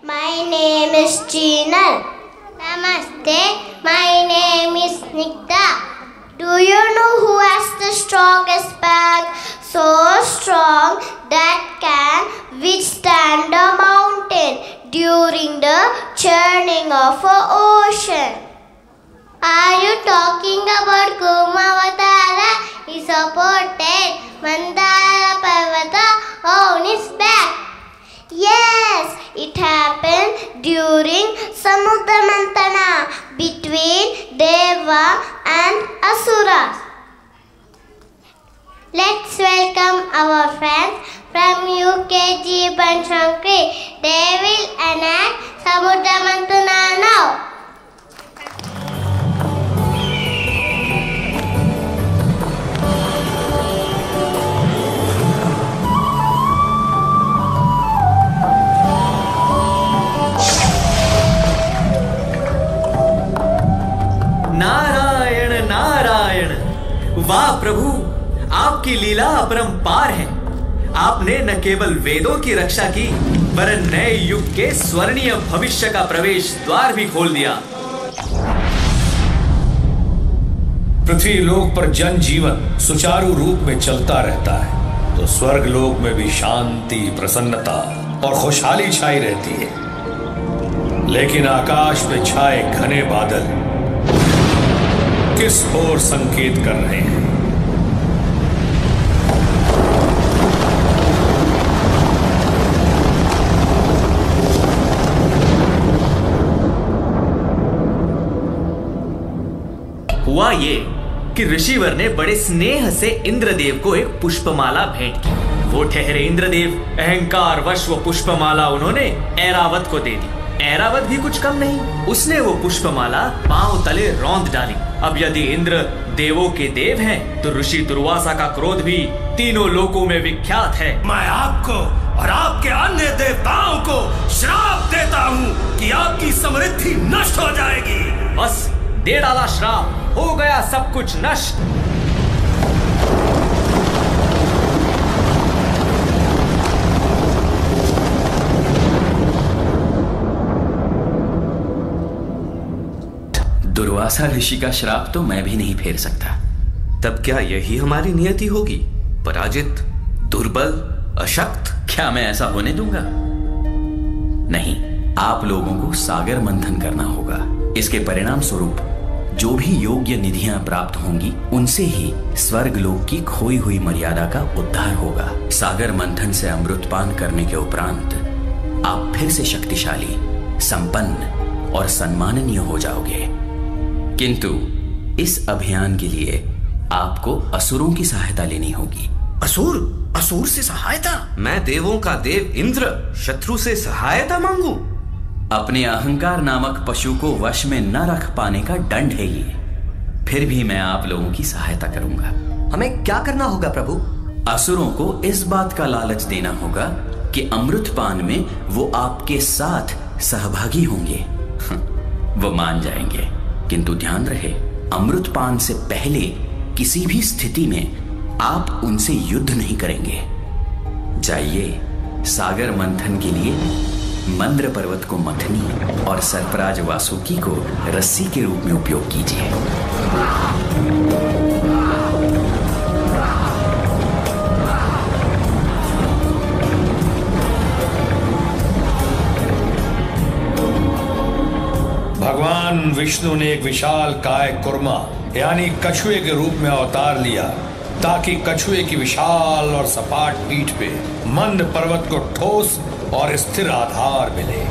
My name is Cheenal. Namaste. My name is Nikta. Do you know who has the strongest back? So strong that can withstand a mountain during the churning of an ocean. Are you talking about Kumavatara? He supported Mandara Parvata on his back. Yes, it happened during Samudra Mantana between Deva and Asuras. Let's welcome our friends from UKG Banshankari. They will enact Samudra Mantana now. Narayan Narayan. वाह प्रभु, आपकी लीला अपरंपार है। आपने न केवल वेदों की रक्षा की, वरन नए युग के स्वर्णीय भविष्य का प्रवेश द्वार भी खोल दिया। पृथ्वी लोक पर जन जीवन सुचारू रूप में चलता रहता है, तो स्वर्ग लोक में भी शांति, प्रसन्नता और खुशहाली छाई रहती है। लेकिन आकाश में छाए घने बादल किस ओर संकेत कर रहे हैं? हुआ ये कि ऋषिवर ने बड़े स्नेह से इंद्रदेव को एक पुष्पमाला भेंट की। वो ठहरे इंद्रदेव, अहंकार वश वो पुष्पमाला उन्होंने ऐरावत को दे दी। ऐरावत भी कुछ कम नहीं, उसने वो पुष्पमाला पांव तले रौंद डाली। अब यदि इंद्र देवों के देव हैं, तो ऋषि दुर्वासा का क्रोध भी तीनों लोकों में विख्यात है। मैं आपको और आपके अन्य देवताओं को श्राप देता हूँ कि आपकी समृद्धि नष्ट हो जाएगी। बस दे डाला श्राप, हो गया सब कुछ नष्ट। दुर्वासा ऋषि का श्राप तो मैं भी नहीं फेर सकता। तब क्या यही हमारी नियति होगी? पराजित, दुर्बल, अशक्त? क्या मैं ऐसा होने दूंगा? नहीं, आप लोगों को सागर मंथन करना होगा। इसके परिणाम स्वरूप जो भी योग्य निधियां प्राप्त होंगी, उनसे ही स्वर्ग लोक की खोई हुई मर्यादा का उद्धार होगा। सागर मंथन से अमृतपान करने के उपरांत आप फिर से शक्तिशाली, संपन्न और सम्माननीय हो जाओगे। किंतु इस अभियान के लिए आपको असुरों की सहायता लेनी होगी। असुर? असुर से सहायता? मैं देवों का देव इंद्र शत्रु से सहायता मांगू? अपने अहंकार नामक पशु को वश में न रख पाने का दंड है ये। फिर भी मैं आप लोगों की सहायता करूंगा। हमें क्या करना होगा प्रभु? असुरों को इस बात का लालच देना होगा कि अमृतपान में वो आपके साथ सहभागी होंगे। वो मान जाएंगे, किंतु ध्यान रहे, अमृतपान से पहले किसी भी स्थिति में आप उनसे युद्ध नहीं करेंगे। जाइए, सागर मंथन के लिए मंद्र पर्वत को मथनी और सर्पराज वासुकी को रस्सी के रूप में उपयोग कीजिए। भगवान विष्णु ने एक विशाल काय कुर्मा यानी कछुए के रूप में अवतार लिया, ताकि कछुए की विशाल और सपाट पीठ पे मंद पर्वत को ठोस और स्थिर आधार मिले।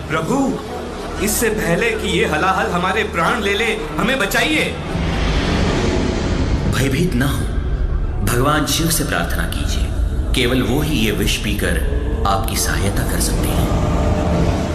प्रभु, इससे पहले कि ये हलाहल हमारे प्राण ले ले, हमें बचाइए। भयभीत ना हो, भगवान शिव से प्रार्थना कीजिए। केवल वो ही ये विष पीकर आपकी सहायता कर सकते हैं।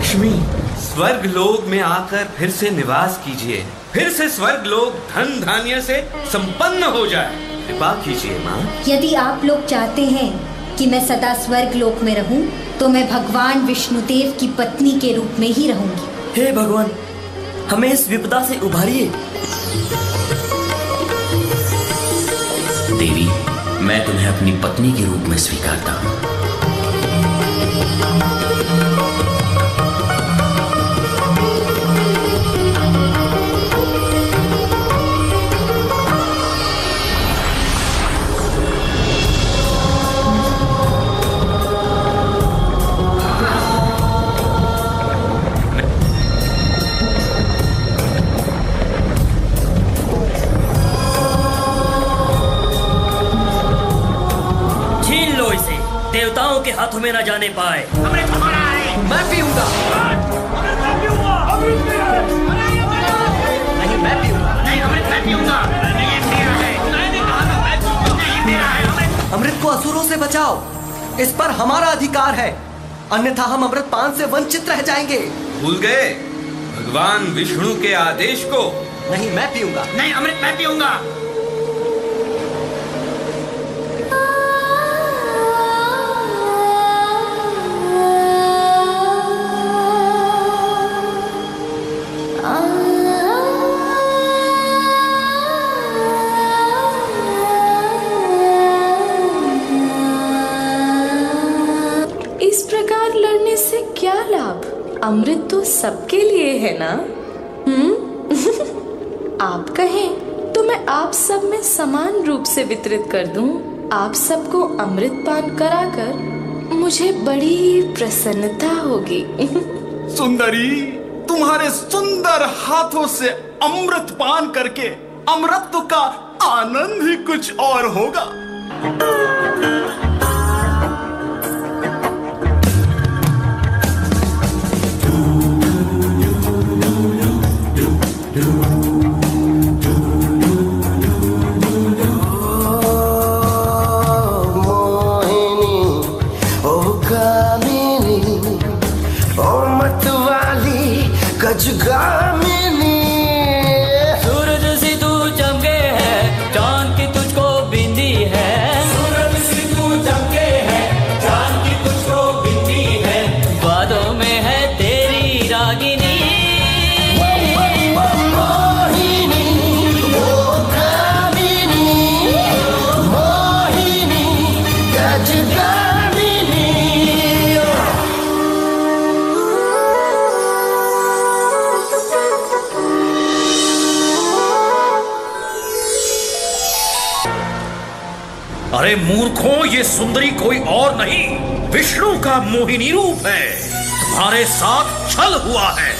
लक्ष्मी, स्वर्ग लोक में आकर फिर से निवास कीजिए, फिर से स्वर्ग लोक धन धान्य से संपन्न हो जाए। कृपा कीजिए माँ। यदि आप लोग चाहते हैं कि मैं सदा स्वर्ग लोक में रहूं, तो मैं भगवान विष्णुदेव की पत्नी के रूप में ही रहूंगी। हे भगवान, हमें इस विपदा से उबारिए। देवी, मैं तुम्हें अपनी पत्नी के रूप में स्वीकारता हूँ। देवताओं के हाथों में न जाने पाए। अमृत हमारा है। मैं पीऊंगा। नहीं मैं पीऊंगा। नहीं अमृत मैं पीऊंगा। नहीं ये मेरा है। मैंने कहा था मैं पीऊंगा। नहीं मेरा है अमृत को असुरों से बचाओ, इस पर हमारा अधिकार है, अन्यथा हम अमृत पान से वंचित रह जाएंगे। भूल गए भगवान विष्णु के आदेश को? नहीं मैं पीऊंगा। नहीं अमृत मैं पीऊंगा। इस प्रकार लड़ने से क्या लाभ? अमृत तो सबके लिए है ना? आप कहें तो मैं आप सब में समान रूप से वितरित कर दूं। आप सबको अमृत पान कराकर मुझे बड़ी प्रसन्नता होगी। सुंदरी, तुम्हारे सुंदर हाथों से अमृत पान करके अमृत का आनंद ही कुछ और होगा। सूरज से तू चमके है, चांद की तुझको बिंदी है। सूरज से तू चमके है, चांद की तुझको बिंदी है। बादों में है तेरी रागिनी। अरे मूर्खों, ये सुंदरी कोई और नहीं, विष्णु का मोहिनी रूप है। तुम्हारे साथ छल हुआ है।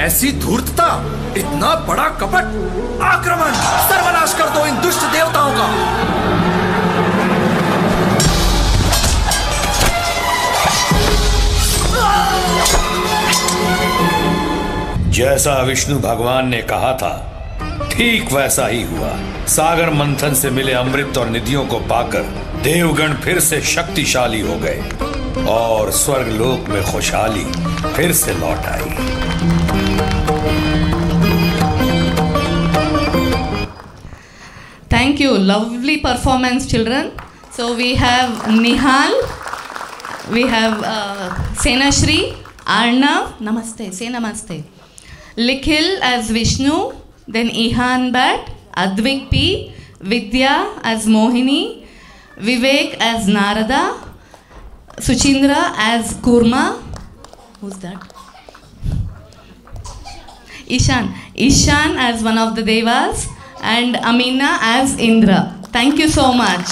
ऐसी धूर्तता, इतना बड़ा कपट! आक्रमण! सर्वनाश कर दो इन दुष्ट देवताओं का। जैसा विष्णु भगवान ने कहा था, ठीक वैसा ही हुआ। सागर मंथन से मिले अमृत और निधियों को पाकर देवगण फिर से शक्तिशाली हो गए और स्वर्ग लोक में खुशहाली फिर से लौट आई। Thank you. Lovely performance, children. So we have Nihal, we have Senashri, Arnav, namaste, say namaste. Likhil as Vishnu, then Ihan Bhatt, Advik P, Vidya as Mohini, Vivek as Narada, Suchindra as Kurma. Who's that? Ishan as one of the Devas, and Amina as Indra. Thank you so much.